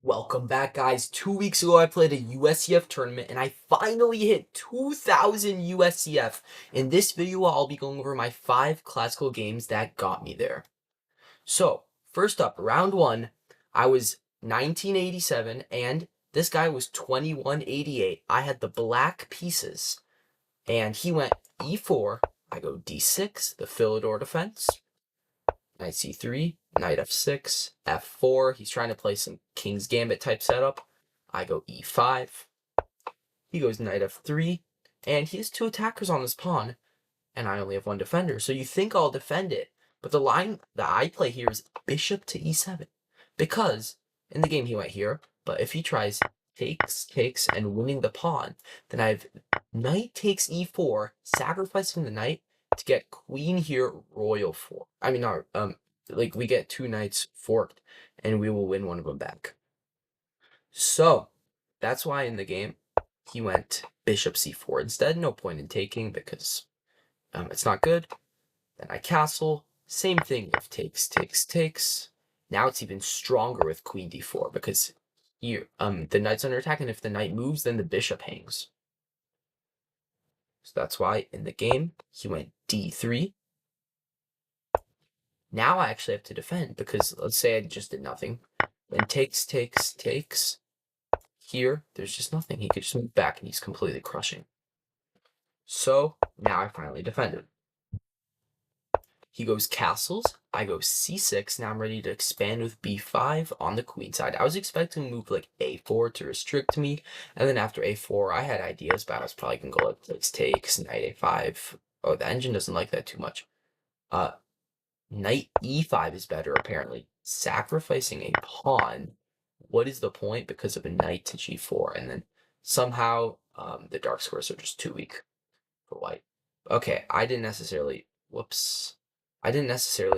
Welcome back, guys. 2 weeks ago, I played a USCF tournament, and I finally hit 2,000 USCF. In this video, I'll be going over my 5 classical games that got me there. So, first up, round 1, I was 1987, and this guy was 2188. I had the black pieces, and he went e4. I go d6, the Philidor defense. Knight c3, knight f6, f4. He's trying to play some King's Gambit type setup. I go e5. He goes knight f3, and he has 2 attackers on his pawn, and I only have 1 defender. So you think I'll defend it, but the line that I play here is bishop to e7, because in the game he went here, but if he tries takes, and winning the pawn, then I have knight takes e4, sacrificing the knight to get queen here, royal 4. I mean, not, like we get 2 knights forked, and we will win one of them back. So, that's why in the game, he went bishop c4 instead. No point in taking, because it's not good. Then I castle. Same thing if takes. Now it's even stronger with queen d4, because here, the knight's under attack, and if the knight moves, then the bishop hangs. So that's why in the game, he went d3. Now I actually have to defend, because let's say I just did nothing. Then takes. Here, there's just nothing. He could just move back, and he's completely crushing. So now I finally defended. He goes castles. I go c6. Now I'm ready to expand with b5 on the queen side. I was expecting to move like a4 to restrict me. And then after a4, I had ideas, but I was probably going to go like takes, knight a5. Oh, the engine doesn't like that too much. Knight e5 is better, apparently. Sacrificing a pawn. What is the point? Because of a knight to g4. And then somehow the dark squares are just too weak for white. Okay, I didn't necessarily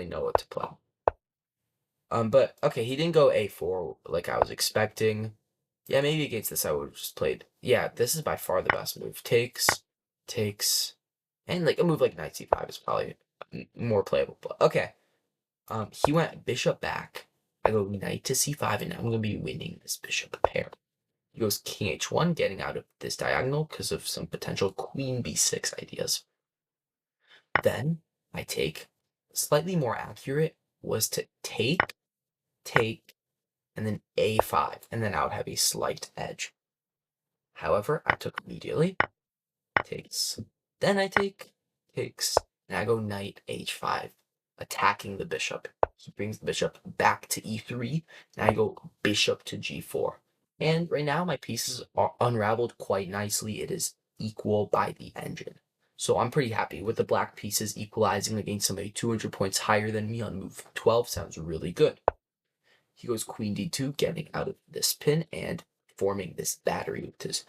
know what to play. But okay, he didn't go a4 like I was expecting. Yeah, maybe against this I would have just played. Yeah, this is by far the best move. Takes, and like a move like knight c5 is probably more playable. But okay, he went bishop back. I go knight to c5, and now I'm gonna be winning this bishop pair. He goes king h1, getting out of this diagonal because of some potential queen b6 ideas. Then I take. Slightly more accurate was to take, and then a5, and then I would have a slight edge. However, I took immediately, takes, then I takes, and I go knight h5, attacking the bishop. He brings the bishop back to e3, and I go bishop to g4. And right now my pieces are unraveled quite nicely. It is equal by the engine. So I'm pretty happy with the black pieces equalizing against somebody 200 points higher than me on move 12. Sounds really good. He goes queen d2, getting out of this pin and forming this battery with his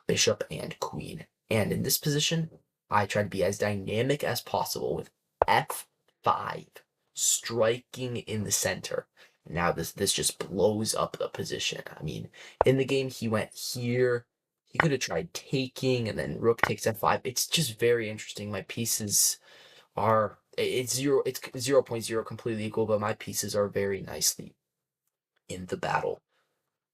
bishop and queen. And in this position, I try to be as dynamic as possible with f5, striking in the center. Now this just blows up the position. I mean, in the game, he went here. He could have tried taking, and then rook takes f5. It's just very interesting. My pieces are, it's 0.0 completely equal, but my pieces are very nicely in the battle.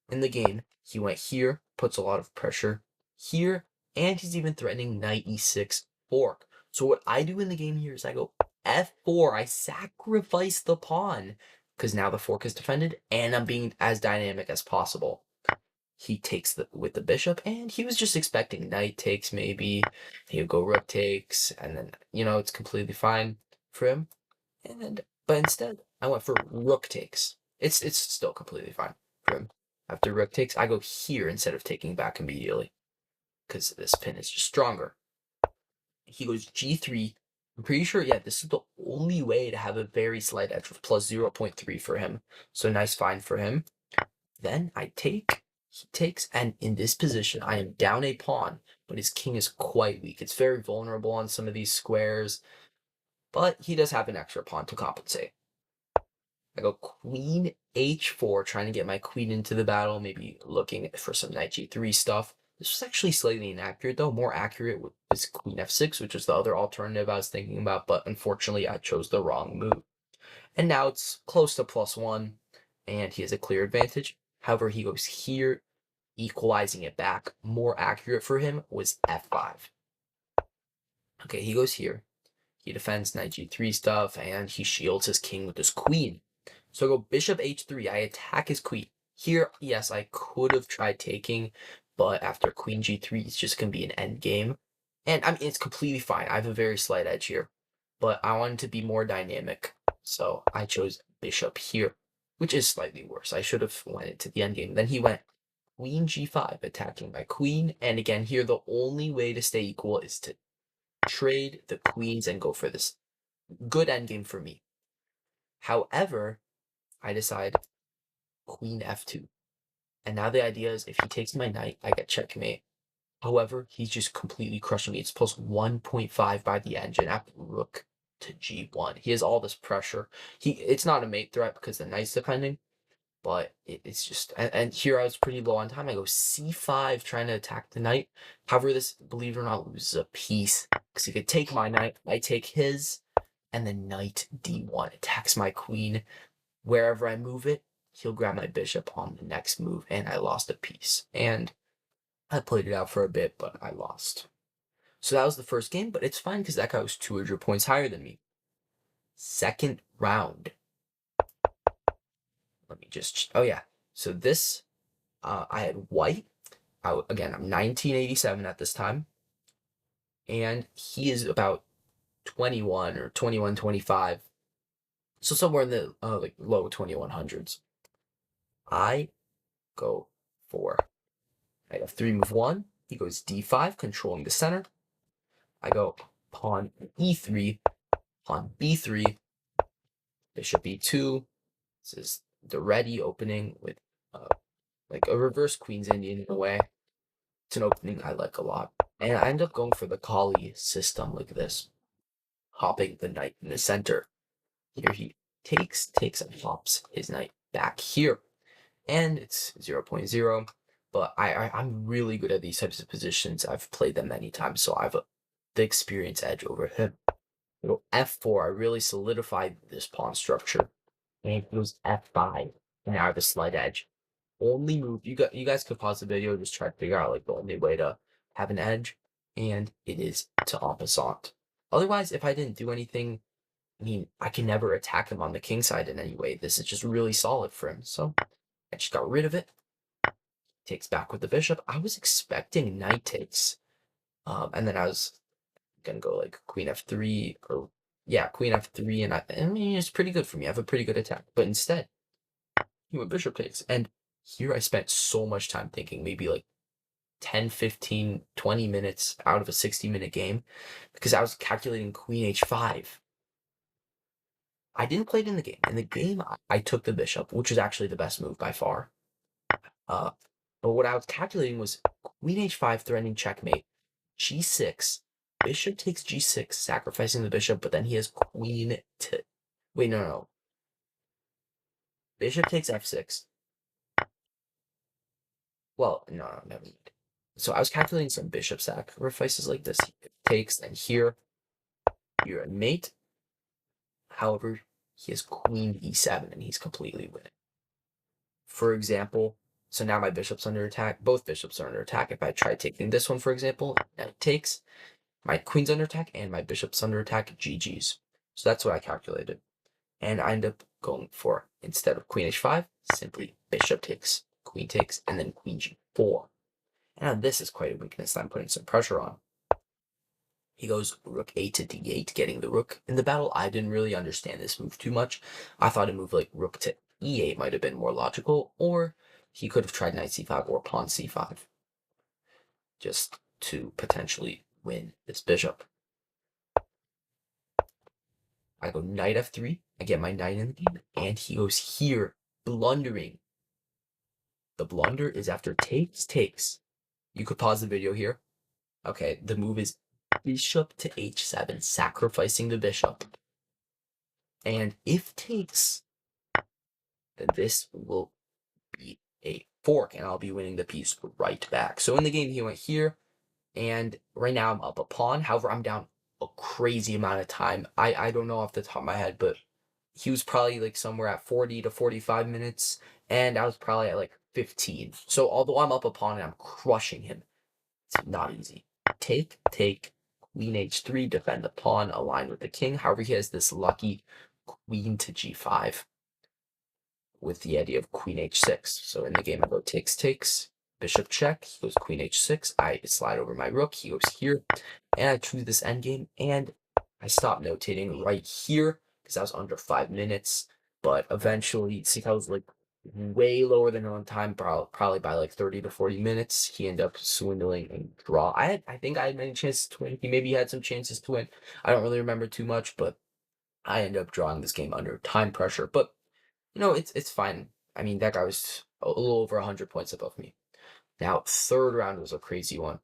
In the game, he went here, puts a lot of pressure here, and he's even threatening knight e6 fork. So what I do in the game here is I go f4. I sacrifice the pawn, because now the fork is defended, and I'm being as dynamic as possible. He takes with the bishop, and he was just expecting knight takes, maybe. He would go rook takes, and then, it's completely fine for him. But instead, I went for rook takes. It's still completely fine for him. After rook takes, I go here instead of taking back immediately, because this pin is just stronger. He goes g3. I'm pretty sure, yeah, this is the only way to have a very slight edge with plus 0.3 for him. So nice find for him. Then I take. He takes, and in this position, I am down a pawn, but his king is quite weak. It's very vulnerable on some of these squares, but he does have an extra pawn to compensate. I go queen h4, trying to get my queen into the battle, maybe looking for some knight g3 stuff. This was actually slightly inaccurate, though. More accurate was queen f6, which was the other alternative I was thinking about, but unfortunately, I chose the wrong move. And now it's close to +1, and he has a clear advantage. However, he goes here, equalizing it back. More accurate for him was f5. Okay, he goes here. He defends knight g3 stuff, and he shields his king with his queen. So I go bishop h3. I attack his queen. Here, yes, I could have tried taking, but after queen g3, it's just going to be an end game. And I mean, it's completely fine. I have a very slight edge here, but I wanted to be more dynamic. So I chose bishop here, which is slightly worse. I should have went into the end game. Then he went queen g5, attacking my queen. And again, here, the only way to stay equal is to trade the queens and go for this good endgame for me. However, I decide queen f2. And now the idea is if he takes my knight, I get checkmate. However, he's just completely crushing me. It's plus 1.5 by the end, and after rook to g1. He has all this pressure. It's not a mate threat because the knight's defending, but it's just, and here I was pretty low on time. I go c5 trying to attack the knight. However, this, believe it or not, loses a piece because he could take my knight, I take his, and then knight d1 attacks my queen. Wherever I move it, he'll grab my bishop on the next move, and I lost a piece. And I played it out for a bit, but I lost. So that was the first game, but it's fine because that guy was 200 points higher than me. Second round. Let me just, oh yeah. So this, I had white. Again, I'm 1987 at this time. And he is about 21 or 21, 25. So somewhere in the like low 2100s. I go for I have 3 move 1. He goes d5, controlling the center. I go pawn e3, pawn b3, bishop e2. This is the ready opening with like a reverse Queen's Indian in a way. It's an opening I like a lot. And I end up going for the Kali system like this, hopping the knight in the center. Here he takes, and hops his knight back here. And it's 0.0. But I'm really good at these types of positions. I've played them many times, so I have the experience edge over him. f4, I really solidified this pawn structure. And it goes f5, and now I have a slight edge. Only move, you guys could pause the video, just try to figure out like the only way to have an edge, and it is to en passant. Otherwise, if I didn't do anything, I mean, I can never attack him on the king side in any way. This is just really solid for him, so I just got rid of it. Takes back with the bishop. I was expecting knight takes, and then I was gonna go like queen f3 or yeah, queen f3, and I mean it's pretty good for me. I have a pretty good attack, but instead he went bishop takes, and here I spent so much time thinking, maybe like 10, 15, 20 minutes out of a 60-minute game, because I was calculating queen h5. I didn't play it in the game. In the game, I took the bishop, which was actually the best move by far. But what I was calculating was queen h5 threatening checkmate, g6, bishop takes g6, sacrificing the bishop, but then he has queen to... Wait, no. Bishop takes f6. Well, no, never mind. So I was calculating some bishop sacrifices like this. He takes, and here, you're a mate. However, he has queen e7, and he's completely winning. For example, so now my bishop's under attack. Both bishops are under attack. If I try taking this one, for example, knight takes, my queen's under attack, and my bishop's under attack, GG's. So that's what I calculated. And I end up going for, instead of queen h5, simply bishop takes, queen takes, and then queen g4. And now this is quite a weakness that I'm putting some pressure on. He goes rook a to d8, getting the rook. In the battle, I didn't really understand this move too much. I thought a move like rook to e8 might have been more logical, or he could have tried knight c5 or pawn c5, just to potentially win this bishop. I go knight f3, I get my knight in the game, and he goes here, blundering. The blunder is after takes. You could pause the video here. Okay, the move is bishop to h7, sacrificing the bishop. And if takes, then this will be a fork, and I'll be winning the piece right back. So in the game, he went here, and right now I'm up a pawn. However, I'm down a crazy amount of time. I don't know off the top of my head, but he was probably like somewhere at 40 to 45 minutes, and I was probably at like 15. So although I'm up a pawn and I'm crushing him, it's not easy. Take, queen h3, defend the pawn, align with the king. However, he has this lucky queen to g5 with the idea of queen h6. So in the game, I go takes, bishop check. He goes queen h6. I slide over my rook. He goes here, and I choose this endgame, and I stop notating right here because I was under 5 minutes. But eventually, see, I was like way lower than on time, probably by like 30 to 40 minutes. He ended up swindling and draw. I think I had many chances to win. He maybe had some chances to win. I don't really remember too much, but I ended up drawing this game under time pressure. But it's fine. I mean, that guy was a little over 100 points above me. Now, third round was a crazy one.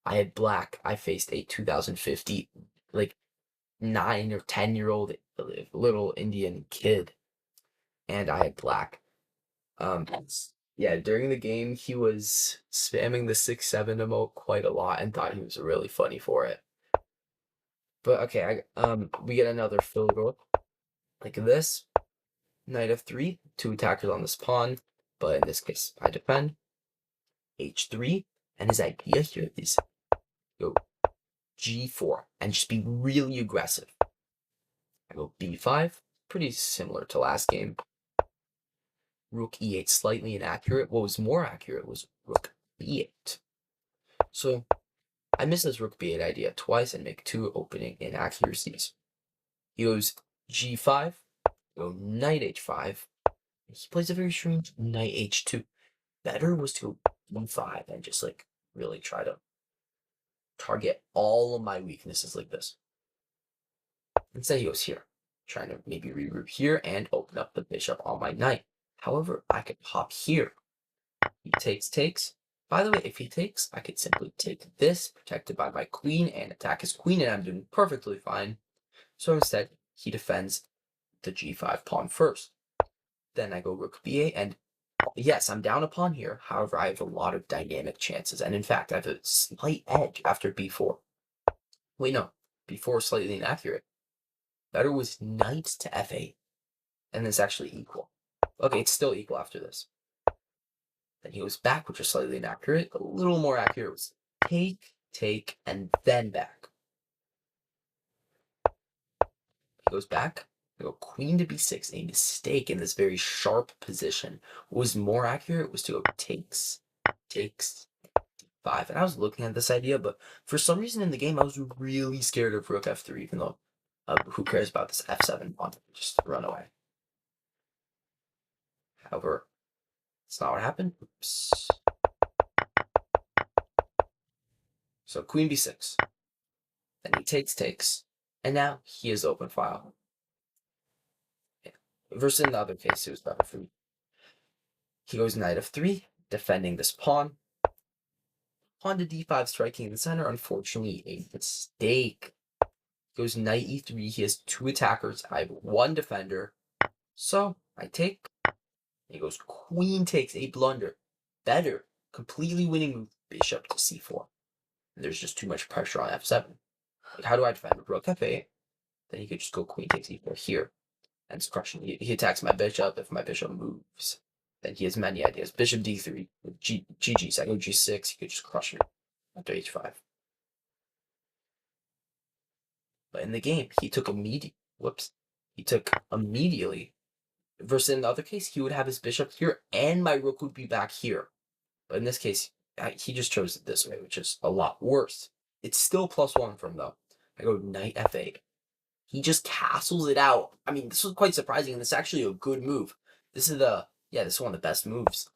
I had black. I faced a 2050, like 9 or 10-year-old little Indian kid, and I had black. Yeah, during the game, he was spamming the 6-7 emote quite a lot and thought he was really funny for it. But okay, we get another fiddle like this. Knight f3, 2 attackers on this pawn, but in this case, I defend. h3, and his idea here is go g4 and just be really aggressive. I go b5, pretty similar to last game. Rook e8, slightly inaccurate. What was more accurate was rook b8. So I missed this rook b8 idea twice and make 2 opening inaccuracies. He goes g5, go knight h5. He plays a very strange knight h2. Better was to go b5 and just like really try to target all of my weaknesses like this. Instead, he goes here, trying to maybe reroute here and open up the bishop on my knight. However, I could hop here. He takes. By the way, if he takes, I could simply take this, protected by my queen, and attack his queen, and I'm doing perfectly fine. So instead, he defends the g5 pawn first. Then I go rook b8, and yes, I'm down a pawn here. However, I have a lot of dynamic chances, and in fact, I have a slight edge after b4. Wait, no, b4 is slightly inaccurate. Better was knight to f8, and it's actually equal. Okay, it's still equal after this. Then he goes back, which is slightly inaccurate. A little more accurate was take, and then back. He goes back. I go queen to b6, a mistake in this very sharp position. What was more accurate was to go takes, d5. And I was looking at this idea, but for some reason in the game, I was really scared of rook f3, even though who cares about this f7 pawn? Just run away. However, it's not what happened. Oops. So queen b6. Then he takes. And now he is open file. Yeah. Versus in the other case, it was better for me. He goes knight f3, defending this pawn. Pawn to d5, striking in the center. Unfortunately, a mistake. He goes knight e3. He has 2 attackers. I have 1 defender. So I take. He goes queen takes, a blunder. Better. Completely winning move. Bishop to c4. And there's just too much pressure on f7. Like, how do I defend? Rook f8. Then he could just go queen takes e4 here. And it's crushing. He attacks my bishop. If my bishop moves, then he has many ideas. Bishop d3. GG. So I go g6. He could just crush me after h5. But in the game, he took immediately. Versus in the other case, he would have his bishop here, and my rook would be back here. But in this case, he just chose it this way, which is a lot worse. It's still +1 from though. I go knight f8. He just castles it out. I mean, this was quite surprising, and this is actually a good move. This is one of the best moves.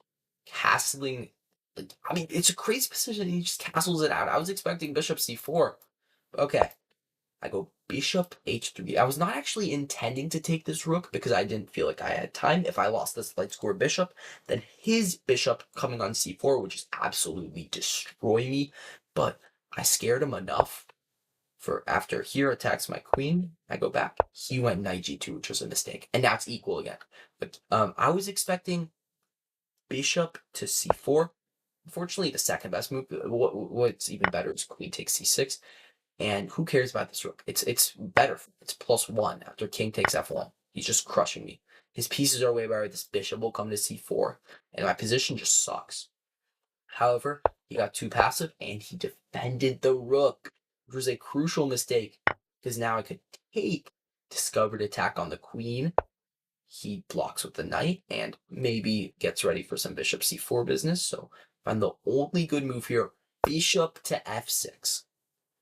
Castling, I mean, it's a crazy position. He just castles it out. I was expecting bishop c4. Okay. I go bishop h3. I was not actually intending to take this rook because I didn't feel like I had time. If I lost this light score bishop, then his bishop coming on c4 would just absolutely destroy me. But I scared him enough for after here attacks my queen. I go back. He went knight g2, which was a mistake. And now it's equal again. But I was expecting bishop to c4. Unfortunately, the second best move, what's even better is queen takes c6. And who cares about this rook? It's better. It's +1 after king takes f1. He's just crushing me. His pieces are way better. This bishop will come to c4, and my position just sucks. However, he got too passive, and he defended the rook, which was a crucial mistake, because now I could take discovered attack on the queen. He blocks with the knight, and maybe gets ready for some bishop c4 business, so I'm the only good move here, bishop to f6.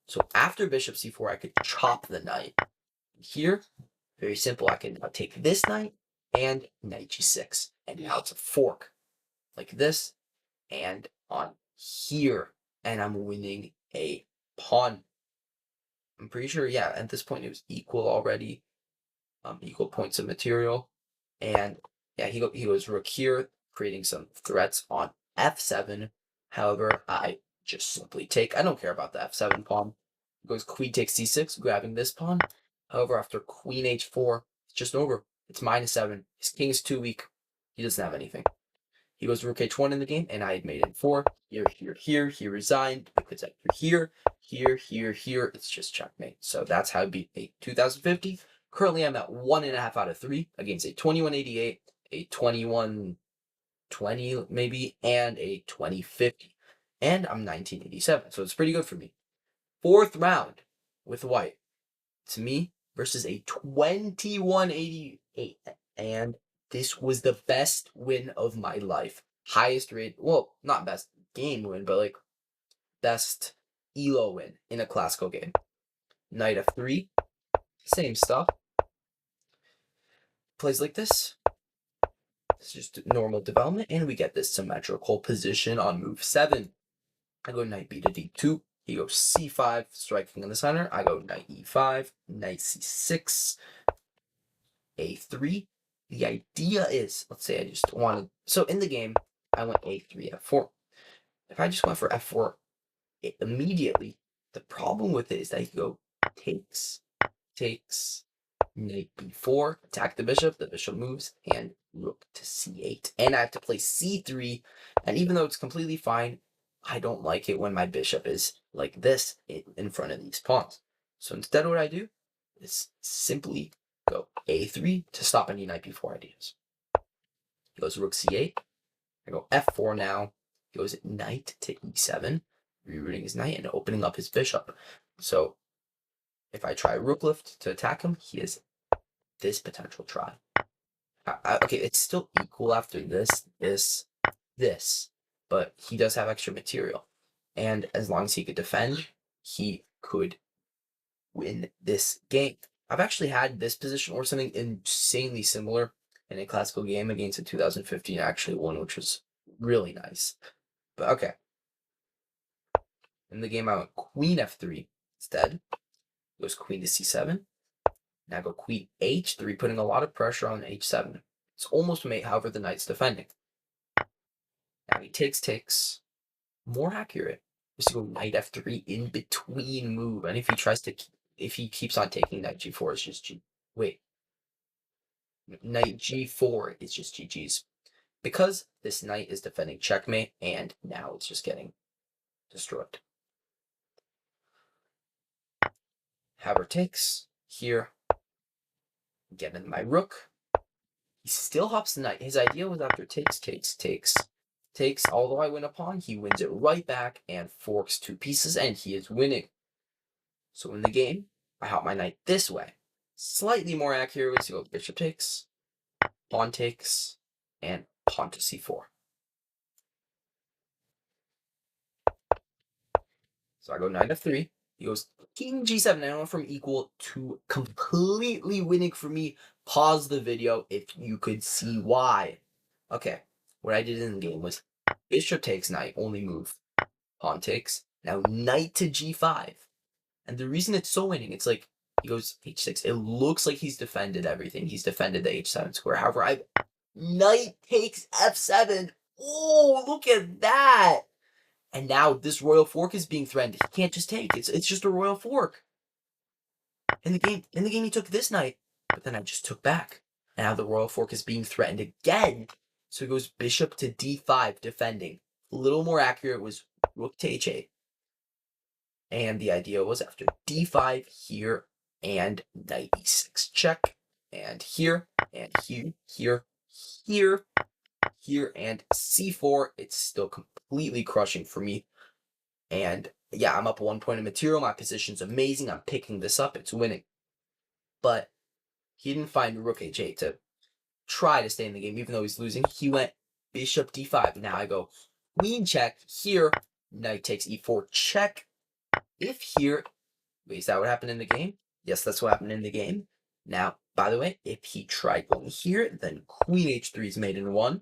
So after bishop c4, I could chop the knight. Here, very simple, I can now take this knight and knight g6. And now it's a fork, like this, and on here. And I'm winning a pawn. I'm pretty sure, yeah, at this point it was equal already. Equal points of material. And yeah, he goes rook here, creating some threats on f7. However, I just simply take. I don't care about the f7 pawn. He goes queen takes c6, grabbing this pawn. However, after queen h4, it's just over. It's -7. His king is too weak. He doesn't have anything. He goes rook h1 in the game, and I had made it 4. Here. He resigned because after here, it's just checkmate. So that's how I beat a 2050. Currently, I'm at 1.5 out of 3 against a 2188, a 2120 maybe, and a 2050. And I'm 1987, so it's pretty good for me. 4th round with white. It's me versus a 2188. And this was the best win of my life. Highest rate, well, not best game win, but like best elo win in a classical game. Knight f3, same stuff. Plays like this. It's just normal development, and we get this symmetrical position on move 7. I go knight b to d2. He goes c5, striking in the center. I go knight e5, knight c6, a3. The idea is, let's say I just wanted, so in the game, I went a3, f4. If I just went for f4, immediately, the problem with it is that you go takes, knight b4, attack the bishop moves, and rook to c8. And I have to play c3, and even though it's completely fine, I don't like it when my bishop is like this in front of these pawns. So instead what I do is simply go a3 to stop any knight b4 ideas. He goes rook c8. I go f4 now. He goes knight to e7, rerouting his knight and opening up his bishop. So if I try rook lift to attack him, he has this potential try. Okay, it's still equal after this, but he does have extra material. And as long as he could defend, he could win this game. I've actually had this position or something insanely similar in a classical game against a 2015 actually won, which was really nice. But okay. In the game, I went queen f3 instead. It goes queen to c7. Now I go queen h3, putting a lot of pressure on h7. It's almost mate, however, the knight's defending. Now he takes. More accurate is to go knight f3 in between move. And if he keeps on taking knight g4, it's just knight g4 is just GG's. Because this knight is defending checkmate, and now it's just getting destroyed. However, takes here. Get in my rook. He still hops the knight. His idea was after takes, although I win a pawn, he wins it right back and forks 2 pieces, and he is winning. So in the game, I hop my knight this way. Slightly more accurate was to go bishop takes, and pawn to c4. So I go knight f3. He goes king g7, and I went from equal to completely winning for me. Pause the video if you could see why. Okay, what I did in the game was bishop takes knight, only move. Pawn takes. Now knight to g5. And the reason it's so winning, it's like he goes h6. It looks like he's defended everything. He's defended the h7 square. However, knight takes f7. Oh, look at that. And now this royal fork is being threatened. He can't just take. It's just a royal fork. In the game, he took this knight, but then I just took back. And now the royal fork is being threatened again. So he goes bishop to d5, defending. A little more accurate was rook to h8. And the idea was after d5 here and knight e6 check, and here, and here, and c4. It's still completely crushing for me. And yeah, I'm up 1 point in material. My position's amazing. I'm picking this up. It's winning. But he didn't find rook h8 to try to stay in the game, even though he's losing. He went bishop d5. Now I go queen check here. Knight takes e4 check. If here, wait, is that what happened in the game? Yes, that's what happened in the game. Now, by the way, if he tried going here, then queen h3 is made in 1.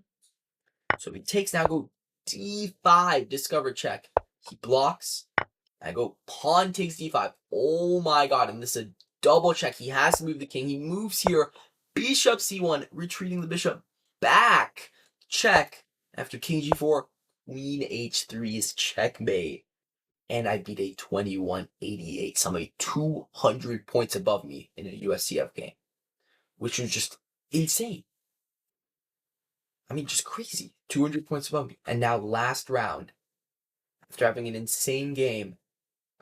So he takes, now go d5, discover check. He blocks. I go pawn takes d5. Oh my god, and this is a double check. He has to move the king. He moves here. Bishop c1, retreating the bishop back. Check. After king g4, queen h3 is checkmate. And I beat a 2188, somebody 200 points above me in a USCF game, which was just insane. I mean, just crazy. 200 points above me. And now last round, after having an insane game,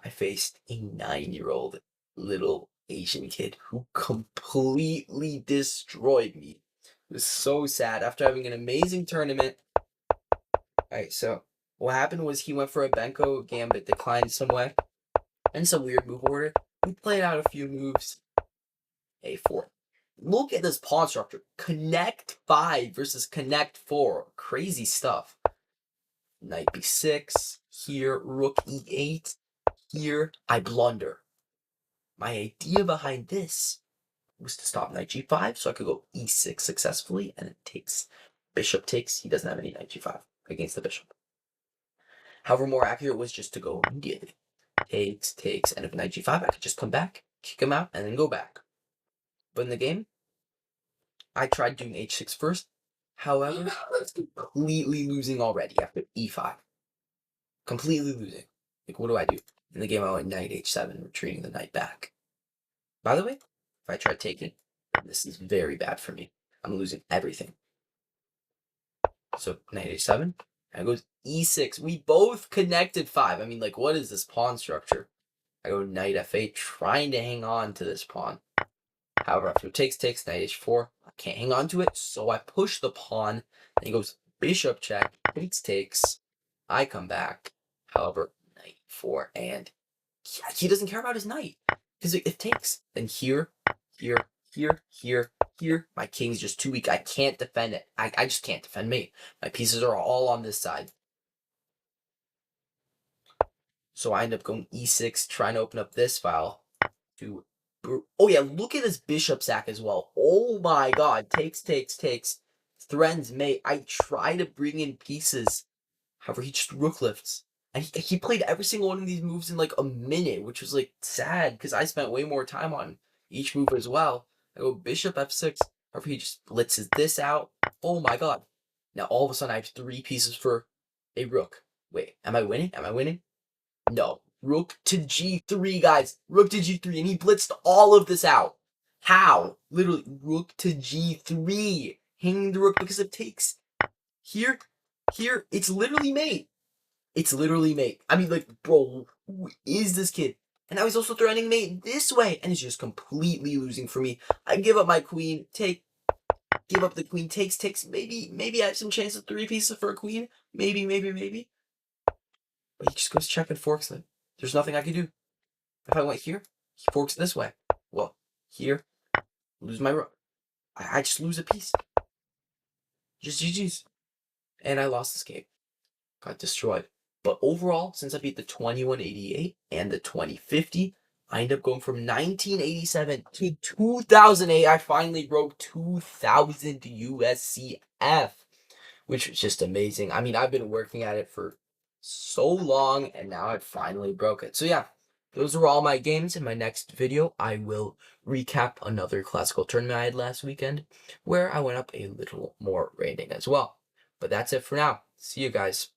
I faced a 9-year-old little Asian kid who completely destroyed me. It was so sad. After having an amazing tournament. Alright, so what happened was he went for a Benko gambit, declined some way, and some weird move order. We played out a few moves. a4. Look at this pawn structure. Connect 5 versus connect 4. Crazy stuff. Knight b6. Here, rook e8. Here, I blunder. My idea behind this was to stop knight g5 so I could go e6 successfully, and it takes. Bishop takes. He doesn't have any knight g5 against the bishop. However, more accurate was just to go immediately. Takes, and if knight g5, I could just come back, kick him out, and then go back. But in the game, I tried doing h6 first. However, I was completely losing already after e5. Completely losing. Like, what do I do? In the game, I went knight h7, retreating the knight back. By the way, if I try taking, this is very bad for me. I'm losing everything. So, knight h7, and it goes e6. We both connected 5. I mean, like, what is this pawn structure? I go knight f8, trying to hang on to this pawn. However, after takes, knight h4. I can't hang on to it, so I push the pawn. And he goes bishop check, takes. I come back. However, knight 4, and he doesn't care about his knight. Because if it takes, then here. My king's just too weak. I can't defend it. I just can't defend me. My pieces are all on this side. So I end up going e6, trying to open up this file to. Oh yeah, look at this bishop sack as well. Oh my god, takes. Threatens mate. I try to bring in pieces. However, he just rook lifts. And he played every single one of these moves in like a minute, which was like sad because I spent way more time on each move as well. I go bishop f6. However, he just blitzes this out. Oh my god. Now all of a sudden I have 3 pieces for a rook. Wait, am I winning? No. Rook to g3, guys. Rook to g3, and he blitzed all of this out. How? Literally, rook to g3. Hanging the rook because it takes. Here, it's literally mate. I mean, like, bro, who is this kid? And now he's also threatening mate this way, and he's just completely losing for me. I give up my queen, give up the queen, takes. Maybe I have some chance of 3 pieces for a queen. Maybe. But he just goes check and forks it. There's nothing I can do. If I went here, he forks this way. Well, here, lose my rook. I just lose a piece. Just GG's. And I lost this game. Got destroyed. But overall, since I beat the 2188 and the 2050, I ended up going from 1987 to 2008. I finally broke 2000 USCF, which was just amazing. I mean, I've been working at it for so long, and now I finally broke it. So yeah, those are all my games. In my next video, I will recap another classical tournament I had last weekend, where I went up a little more rating as well. But that's it for now. See you guys.